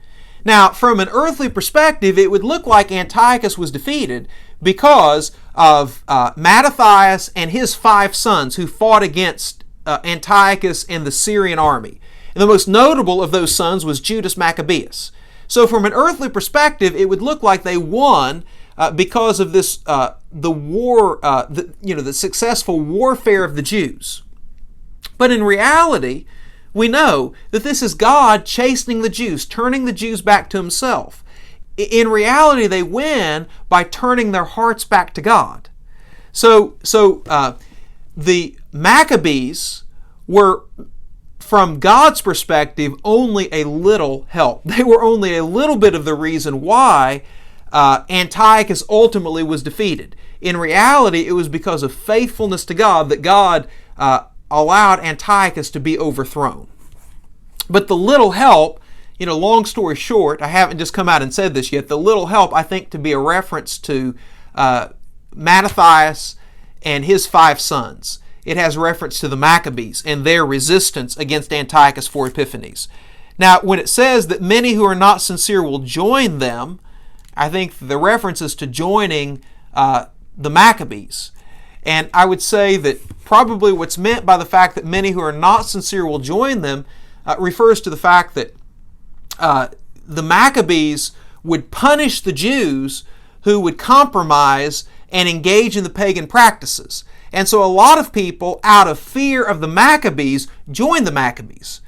Now, from an earthly perspective, it would look like Antiochus was defeated because of Mattathias and his 5 sons who fought against Antiochus and the Syrian army. And the most notable of those sons was Judas Maccabeus. So from an earthly perspective, it would look like they won because of this, the war, the successful warfare of the Jews. But in reality, we know that this is God chastening the Jews, turning the Jews back to Himself. In reality, they win by turning their hearts back to God. So the Maccabees were, from God's perspective, only a little help. They were only a little bit of the reason why Antiochus ultimately was defeated. In reality, it was because of faithfulness to God that God allowed Antiochus to be overthrown. But the little help, long story short, I haven't just come out and said this yet, the little help I think to be a reference to Mattathias and his 5 sons. It has reference to the Maccabees and their resistance against Antiochus 4 Epiphanes. Now, when it says that many who are not sincere will join them, I think the reference is to joining the Maccabees. And I would say that probably what's meant by the fact that many who are not sincere will join them refers to the fact that the Maccabees would punish the Jews who would compromise and engage in the pagan practices. And so a lot of people, out of fear of the Maccabees, joined the Maccabees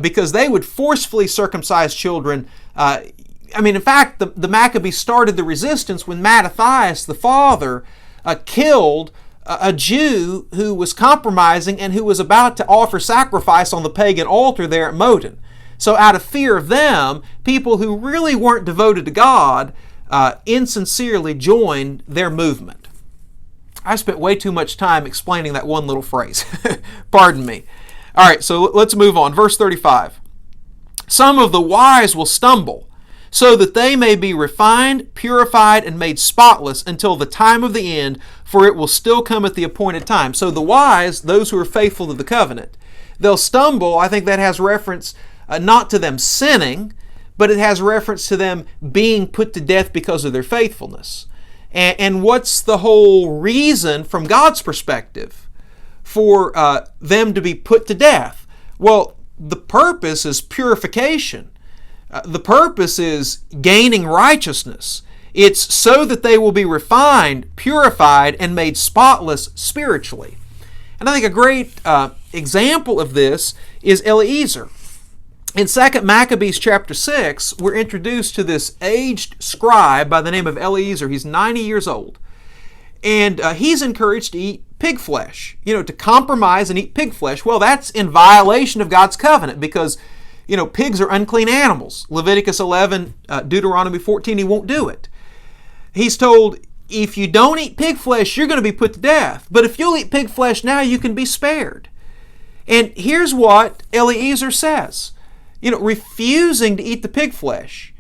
because they would forcefully circumcise children. In fact, the Maccabees started the resistance when Mattathias, the father, killed a Jew who was compromising and who was about to offer sacrifice on the pagan altar there at Modin. So out of fear of them, people who really weren't devoted to God insincerely joined their movement. I spent way too much time explaining that one little phrase. Pardon me. All right, so let's move on. Verse 35. Some of the wise will stumble, so that they may be refined, purified, and made spotless until the time of the end, for it will still come at the appointed time. So the wise, those who are faithful to the covenant, they'll stumble. I think that has reference not to them sinning, but it has reference to them being put to death because of their faithfulness. And what's the whole reason from God's perspective for them to be put to death? Well, the purpose is purification. The purpose is gaining righteousness. It's so that they will be refined, purified, and made spotless spiritually. And I think a great example of this is Eliezer. In 2 Maccabees chapter 6, we're introduced to this aged scribe by the name of Eliezer. He's 90 years old. And he's encouraged to eat pig flesh, to compromise and eat pig flesh. Well, that's in violation of God's covenant because, pigs are unclean animals. Leviticus 11, Deuteronomy 14, he won't do it. He's told, if you don't eat pig flesh, you're going to be put to death. But if you'll eat pig flesh now, you can be spared. And here's what Eliezer says. Refusing to eat the pig flesh,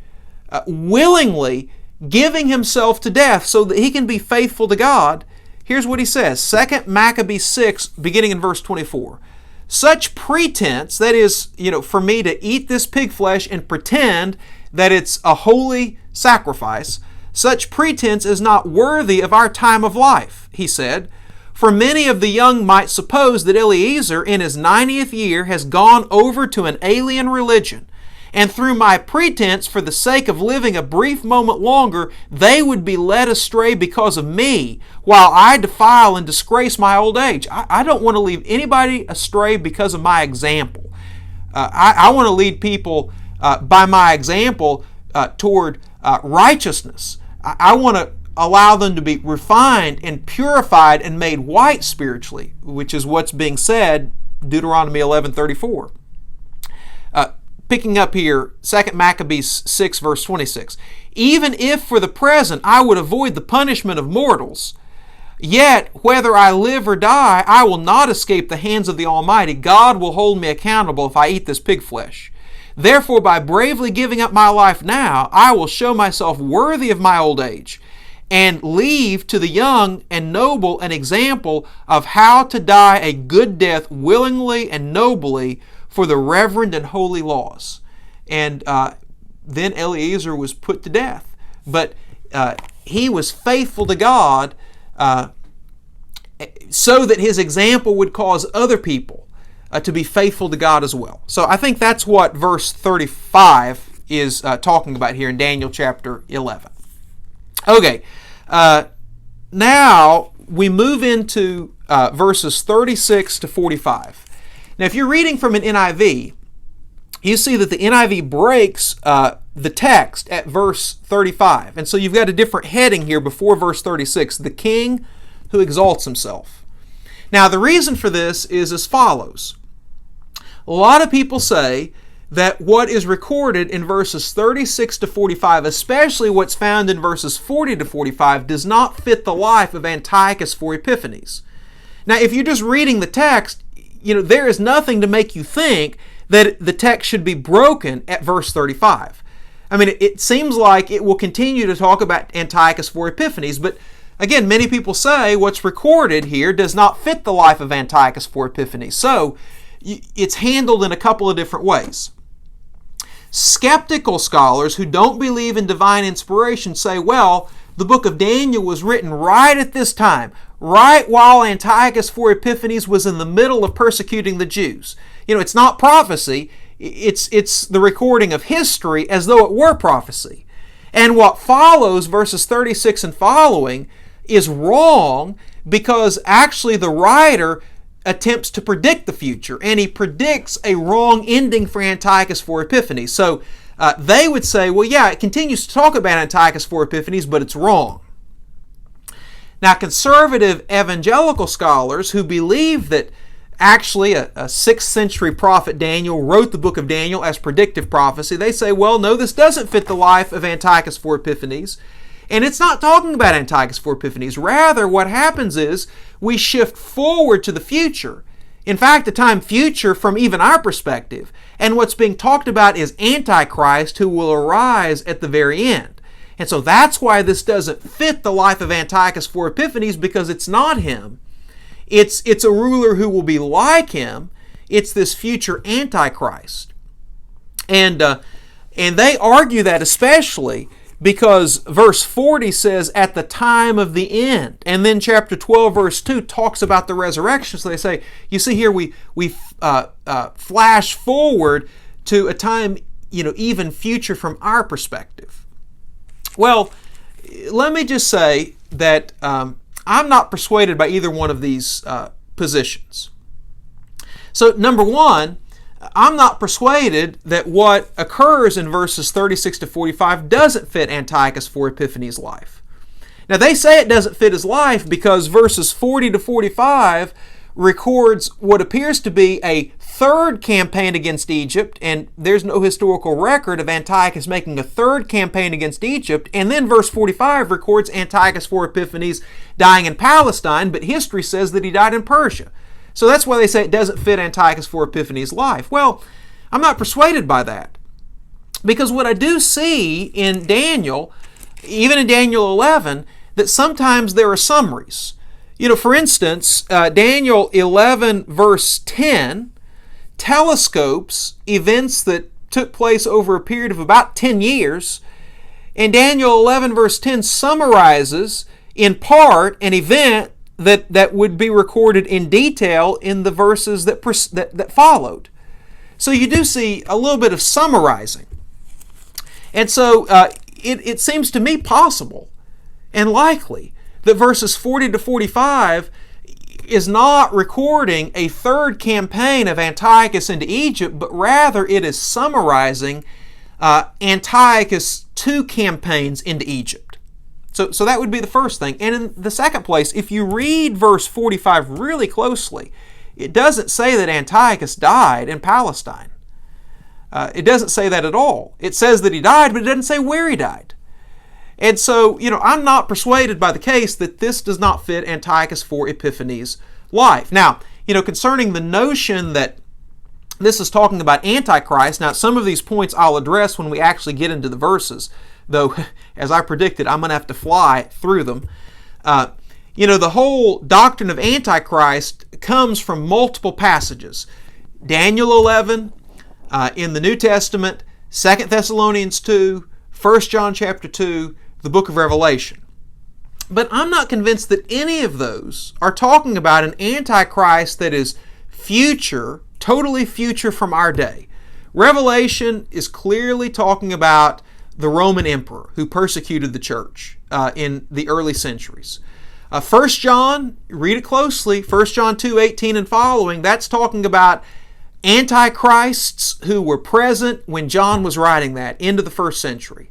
willingly giving himself to death so that he can be faithful to God. Here's what he says, 2 Maccabees 6, beginning in verse 24. Such pretense, that is, for me to eat this pig flesh and pretend that it's a holy sacrifice, such pretense is not worthy of our time of life, he said. For many of the young might suppose that Eliezer in his 90th year has gone over to an alien religion, and through my pretense, for the sake of living a brief moment longer, they would be led astray because of me, while I defile and disgrace my old age. I don't want to lead anybody astray because of my example. I want to lead people by my example toward righteousness. I want to allow them to be refined and purified and made white spiritually, which is what's being said, Deuteronomy 11:34. Picking up here, 2 Maccabees 6, verse 26. Even if for the present I would avoid the punishment of mortals, yet whether I live or die, I will not escape the hands of the Almighty. God will hold me accountable if I eat this pig flesh. Therefore, by bravely giving up my life now, I will show myself worthy of my old age, and leave to the young and noble an example of how to die a good death willingly and nobly for the reverend and holy laws. And then Eliezer was put to death. But he was faithful to God so that his example would cause other people to be faithful to God as well. So I think that's what verse 35 is talking about here in Daniel chapter 11. Okay, now we move into verses 36 to 45. Now, if you're reading from an NIV, you see that the NIV breaks the text at verse 35. And so you've got a different heading here before verse 36, the king who exalts himself. Now, the reason for this is as follows. A lot of people say that what is recorded in verses 36 to 45, especially what's found in verses 40 to 45, does not fit the life of Antiochus for Epiphanes. Now, if you're just reading the text, there is nothing to make you think that the text should be broken at verse 35. I mean, it seems like it will continue to talk about Antiochus for Epiphanes, but again, many people say what's recorded here does not fit the life of Antiochus for Epiphanes. So, it's handled in a couple of different ways. Skeptical scholars who don't believe in divine inspiration say, well, the book of Daniel was written right at this time, right while Antiochus for Epiphanes was in the middle of persecuting the Jews. It's not prophecy, it's the recording of history as though it were prophecy. And what follows, verses 36 and following, is wrong because actually the writer attempts to predict the future, and he predicts a wrong ending for Antiochus for Epiphanes. So they would say, well, yeah, it continues to talk about Antiochus for Epiphanes, but it's wrong. Now, conservative evangelical scholars who believe that actually a 6th century prophet Daniel wrote the book of Daniel as predictive prophecy, they say, well, no, this doesn't fit the life of Antiochus for Epiphanes. And it's not talking about Antiochus for Epiphanes. Rather, what happens is we shift forward to the future. In fact, the time future from even our perspective. And what's being talked about is Antichrist who will arise at the very end. And so that's why this doesn't fit the life of Antiochus for Epiphanes, because it's not him. It's a ruler who will be like him. It's this future Antichrist. And they argue that especially because verse 40 says, at the time of the end. And then chapter 12, verse 2 talks about the resurrection. So they say, you see here, we flash forward to a time, even future from our perspective. Well, let me just say that I'm not persuaded by either one of these positions. So, number one, I'm not persuaded that what occurs in verses 36 to 45 doesn't fit Antiochus IV Epiphanes' life. Now, they say it doesn't fit his life because verses 40 to 45 records what appears to be a third campaign against Egypt, and there's no historical record of Antiochus making a third campaign against Egypt, and then verse 45 records Antiochus IV Epiphanes dying in Palestine, but history says that he died in Persia. So that's why they say it doesn't fit Antiochus IV Epiphanes' life. Well, I'm not persuaded by that, because what I do see in Daniel, even in Daniel 11, that sometimes there are summaries. For instance, Daniel 11 verse 10 telescopes events that took place over a period of about 10 years, and Daniel 11 verse 10 summarizes in part an event that would be recorded in detail in the verses that followed. So you do see a little bit of summarizing. And so it seems to me possible and likely that verses 40 to 45 is not recording a third campaign of Antiochus into Egypt, but rather it is summarizing Antiochus' two campaigns into Egypt. So that would be the first thing. And in the second place, if you read verse 45 really closely, it doesn't say that Antiochus died in Palestine. It doesn't say that at all. It says that he died, but it doesn't say where he died. And so, I'm not persuaded by the case that this does not fit Antiochus IV Epiphanes' life. Now, concerning the notion that this is talking about Antichrist, now some of these points I'll address when we actually get into the verses, though, as I predicted, I'm going to have to fly through them. The whole doctrine of Antichrist comes from multiple passages. Daniel 11, in the New Testament, 2 Thessalonians 2, 1 John chapter 2, the book of Revelation. But I'm not convinced that any of those are talking about an Antichrist that is future, totally future from our day. Revelation is clearly talking about the Roman emperor who persecuted the church in the early centuries. 1 John, read it closely, 1 John 2:18 and following, that's talking about antichrists who were present when John was writing that, into the first century.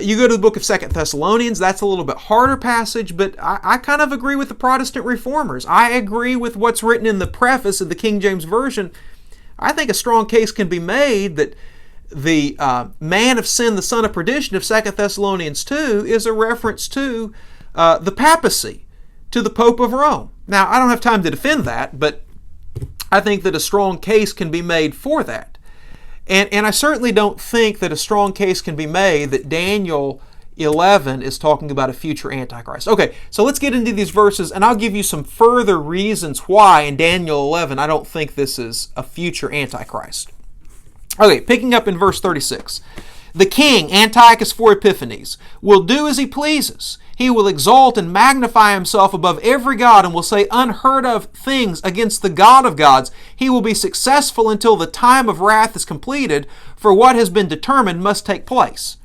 You go to the book of 2 Thessalonians, that's a little bit harder passage, but I kind of agree with the Protestant reformers. I agree with what's written in the preface of the King James Version. I think a strong case can be made that the man of sin, the son of perdition of 2 Thessalonians 2 is a reference to the papacy, to the Pope of Rome. Now, I don't have time to defend that, but I think that a strong case can be made for that. And I certainly don't think that a strong case can be made that Daniel 11 is talking about a future Antichrist. Okay, so let's get into these verses, and I'll give you some further reasons why in Daniel 11 I don't think this is a future Antichrist. Okay, picking up in verse 36. The king, Antiochus IV Epiphanes, will do as he pleases. He will exalt and magnify himself above every god and will say unheard of things against the God of gods. He will be successful until the time of wrath is completed, for what has been determined must take place.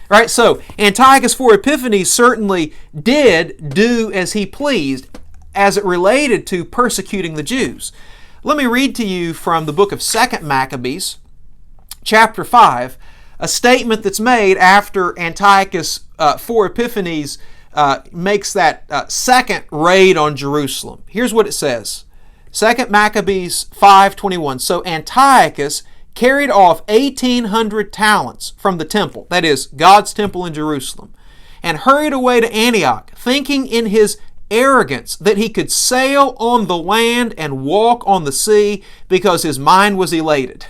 Right, so Antiochus IV Epiphanes certainly did do as he pleased as it related to persecuting the Jews. Let me read to you from the book of 2 Maccabees, chapter 5, a statement that's made after Antiochus IV Epiphanes makes that second raid on Jerusalem. Here's what it says. 2 Maccabees 5:21. So Antiochus carried off 1,800 talents from the temple, that is, God's temple in Jerusalem, and hurried away to Antioch, thinking in his arrogance that he could sail on the land and walk on the sea because his mind was elated.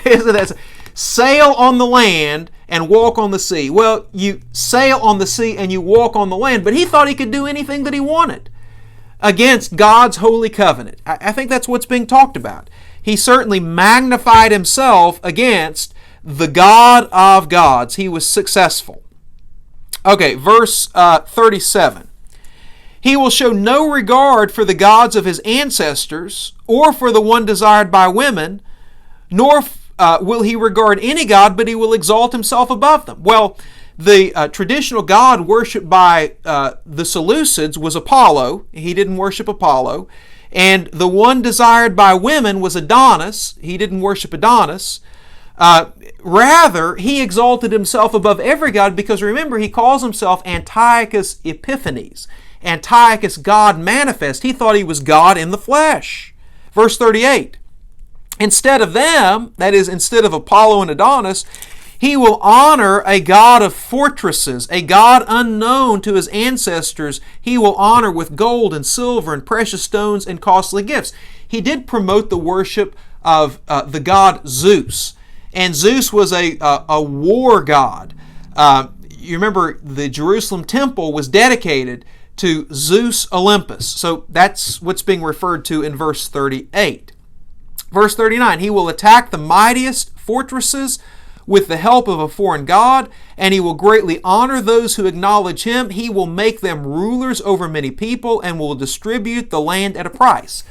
That's sail on the land and walk on the sea. Well, you sail on the sea and you walk on the land, but he thought he could do anything that he wanted against God's holy covenant. I think that's what's being talked about. He certainly magnified himself against the God of gods. He was successful. Okay, verse 37. He will show no regard for the gods of his ancestors or for the one desired by women, nor will he regard any god, but he will exalt himself above them. Well, the traditional god worshipped by the Seleucids was Apollo. He didn't worship Apollo. And the one desired by women was Adonis. He didn't worship Adonis. Rather, he exalted himself above every god because, remember, he calls himself Antiochus Epiphanes. Antiochus, God manifest. He thought he was God in the flesh. Verse 38. Instead of them, that is, instead of Apollo and Adonis, he will honor a god of fortresses, a god unknown to his ancestors. He will honor with gold and silver and precious stones and costly gifts. He did promote the worship of the god Zeus. And Zeus was a war god. You remember the Jerusalem temple was dedicated to Zeus Olympus. So that's what's being referred to in verse 38. Verse 39, he will attack the mightiest fortresses with the help of a foreign god, and he will greatly honor those who acknowledge him. He will make them rulers over many people and will distribute the land at a price.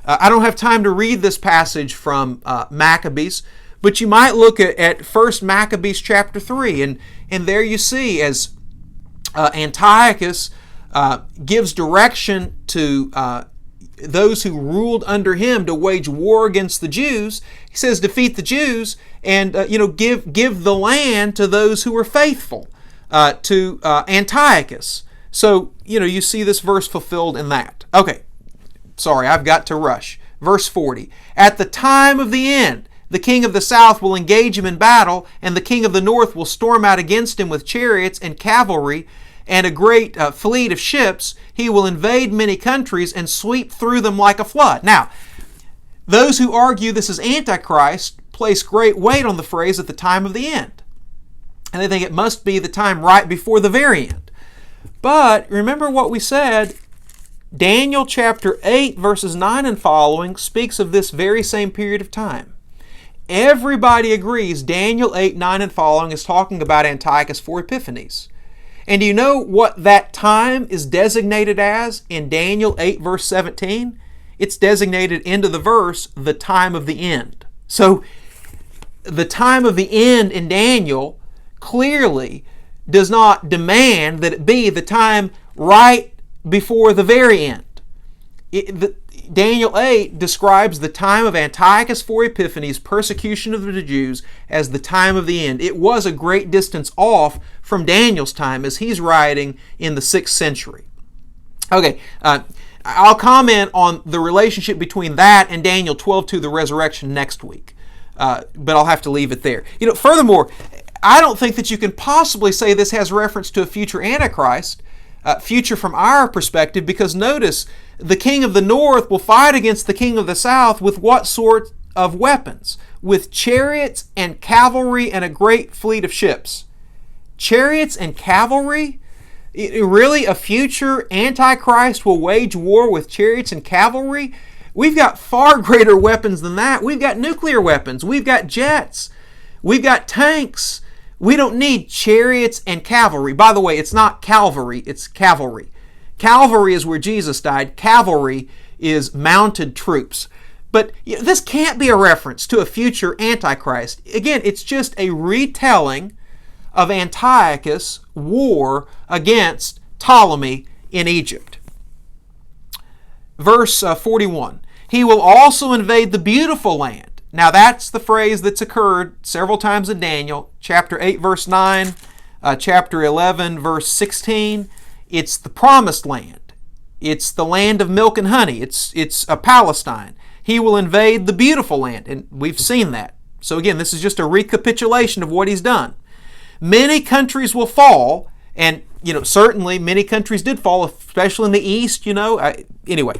I don't have time to read this passage from Maccabees, but you might look at 1 Maccabees chapter 3, and there you see as Antiochus gives direction to those who ruled under him to wage war against the Jews. He says, defeat the Jews and give the land to those who were faithful to Antiochus. So you see this verse fulfilled in that. Okay, sorry, I've got to rush. Verse 40. At the time of the end, the king of the south will engage him in battle, and the king of the north will storm out against him with chariots and cavalry and a great fleet of ships. He will invade many countries and sweep through them like a flood. Now, those who argue this is Antichrist place great weight on the phrase at the time of the end. And they think it must be the time right before the very end. But remember what we said, Daniel chapter 8 verses 9 and following speaks of this very same period of time. Everybody agrees Daniel 8, 9 and following is talking about Antiochus for Epiphanes. And do you know what that time is designated as in Daniel 8 verse 17? It's designated into the verse, the time of the end. So the time of the end in Daniel clearly does not demand that it be the time right before the very end. Daniel 8 describes the time of Antiochus for Epiphanes' persecution of the Jews as the time of the end. It was a great distance off from Daniel's time as he's writing in the 6th century. Okay, I'll comment on the relationship between that and Daniel 12:2, the resurrection, next week. But I'll have to leave it there. Furthermore, I don't think that you can possibly say this has reference to a future Antichrist, future from our perspective, because notice, the king of the north will fight against the king of the south with what sort of weapons? With chariots and cavalry and a great fleet of ships. Chariots and cavalry? Really, a future Antichrist will wage war with chariots and cavalry? We've got far greater weapons than that. We've got nuclear weapons. We've got jets. We've got tanks. We don't need chariots and cavalry. By the way, it's not Calvary, it's cavalry. Calvary is where Jesus died. Cavalry is mounted troops. But this can't be a reference to a future Antichrist. Again, it's just a retelling of Antiochus' war against Ptolemy in Egypt. Verse 41, he will also invade the beautiful land. Now that's the phrase that's occurred several times in Daniel, chapter 8, verse 9, chapter 11, verse 16. It's the promised land. It's the land of milk and honey. It's Palestine. He will invade the beautiful land, and we've seen that. So again, this is just a recapitulation of what he's done. Many countries will fall, and certainly many countries did fall, especially in the east. Anyway.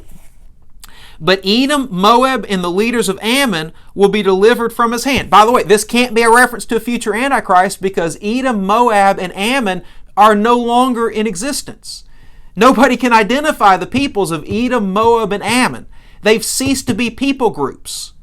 But Edom, Moab, and the leaders of Ammon will be delivered from his hand. By the way, this can't be a reference to a future Antichrist because Edom, Moab, and Ammon are no longer in existence. Nobody can identify the peoples of Edom, Moab, and Ammon. They've ceased to be people groups.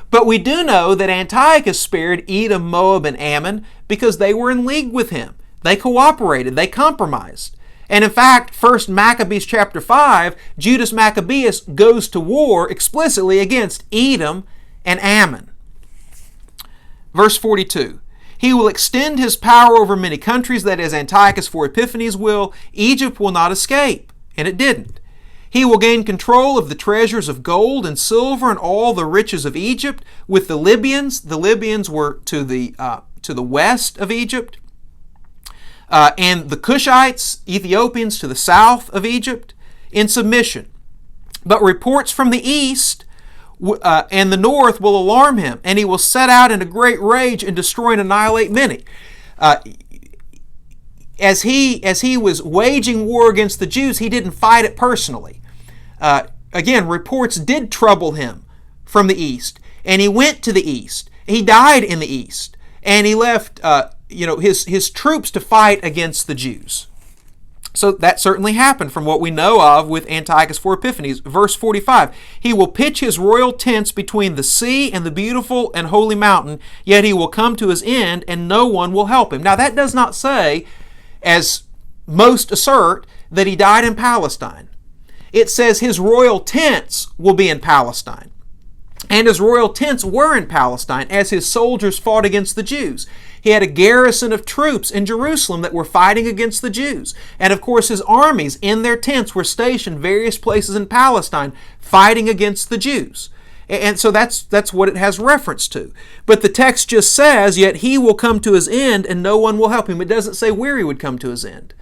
But we do know that Antiochus spared Edom, Moab, and Ammon because they were in league with him. They cooperated. They compromised. And in fact, 1 Maccabees chapter 5, Judas Maccabeus goes to war explicitly against Edom and Ammon. Verse 42, he will extend his power over many countries, that is, Antiochus IV Epiphanes will. Egypt will not escape, and it didn't. He will gain control of the treasures of gold and silver and all the riches of Egypt with the Libyans. The Libyans were to the west of Egypt. And the Cushites, Ethiopians, to the south of Egypt, in submission. But reports from the east and the north will alarm him, and he will set out in a great rage and destroy and annihilate many. As he was waging war against the Jews, he didn't fight it personally. Again, reports did trouble him from the east, and he went to the east. He died in the east, and he left his troops to fight against the Jews. So that certainly happened from what we know of with Antiochus IV Epiphanes. Verse 45, he will pitch his royal tents between the sea and the beautiful and holy mountain, yet he will come to his end and no one will help him. Now that does not say, as most assert, that he died in Palestine. It says his royal tents will be in Palestine. And his royal tents were in Palestine as his soldiers fought against the Jews. He had a garrison of troops in Jerusalem that were fighting against the Jews. And of course his armies in their tents were stationed various places in Palestine fighting against the Jews. And so that's what it has reference to. But the text just says, yet he will come to his end and no one will help him. It doesn't say where he would come to his end.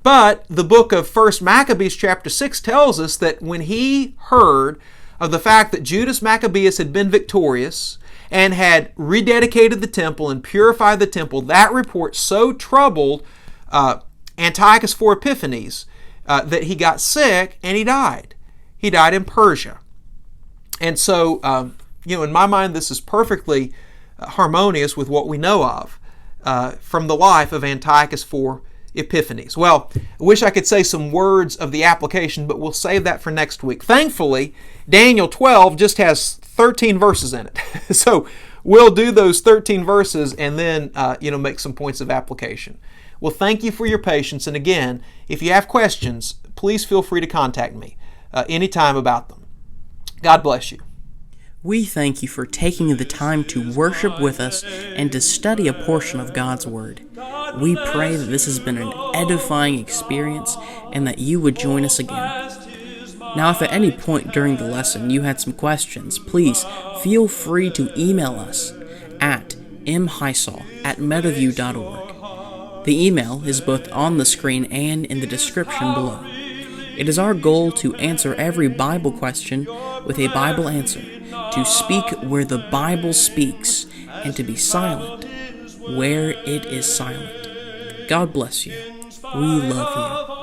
But the book of 1 Maccabees chapter 6 tells us that when he heard of the fact that Judas Maccabeus had been victorious and had rededicated the temple and purified the temple, that report so troubled Antiochus IV Epiphanes that he got sick and he died. He died in Persia. And so, in my mind, this is perfectly harmonious with what we know of from the life of Antiochus IV Epiphanes. Well, I wish I could say some words of the application, but we'll save that for next week. Thankfully, Daniel 12 just has 13 verses in it. So we'll do those 13 verses and then, make some points of application. Well, thank you for your patience. And again, if you have questions, please feel free to contact me anytime about them. God bless you. We thank you for taking the time to worship with us and to study a portion of God's Word. We pray that this has been an edifying experience and that you would join us again. Now, if at any point during the lesson you had some questions, please feel free to email us at mhisal@metaview.org. The email is both on the screen and in the description below. It is our goal to answer every Bible question with a Bible answer, to speak where the Bible speaks, and to be silent where it is silent. God bless you. We love you.